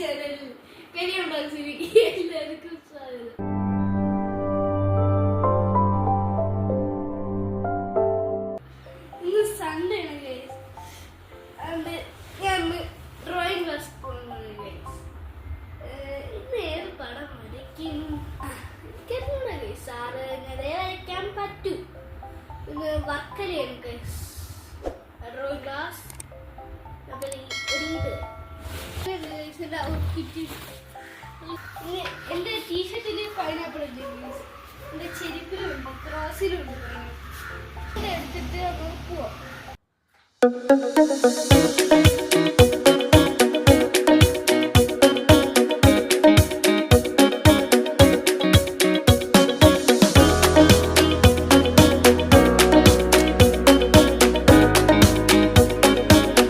പെരിയ ബ്ലോഗ്സിലേക്ക് എല്ലാവർക്കും സ്വാഗതം. ഇന്ന് സൺഡേ ആണ് ഗൈസ്. അതുകൊണ്ട് ഞാൻ ഡ്രോയിങ് ക്ലാസ് പോകുന്നത് ഗൈസ്. ഇന്ന് ഏത് പടം വരയ്ക്കും എനിക്കറിയില്ല ഗൈസ്. സാറ് ഇങ്ങനെ വരയ്ക്കാൻ പറ്റും. ഇന്ന് വർക്കലയാണ് ഗൈസ് ഡ്രോയിങ് ക്ലാസ്. അപ്പം എന്റെ ടീഷർട്ടില് പൈനാപ്പിൾ ഉണ്ട്, എന്റെ ചെരുപ്പിലുണ്ട്, ക്രോസിലുണ്ട് പൈനാപ്പിൾ. എടുത്തിട്ട് നമുക്ക് പോവാം.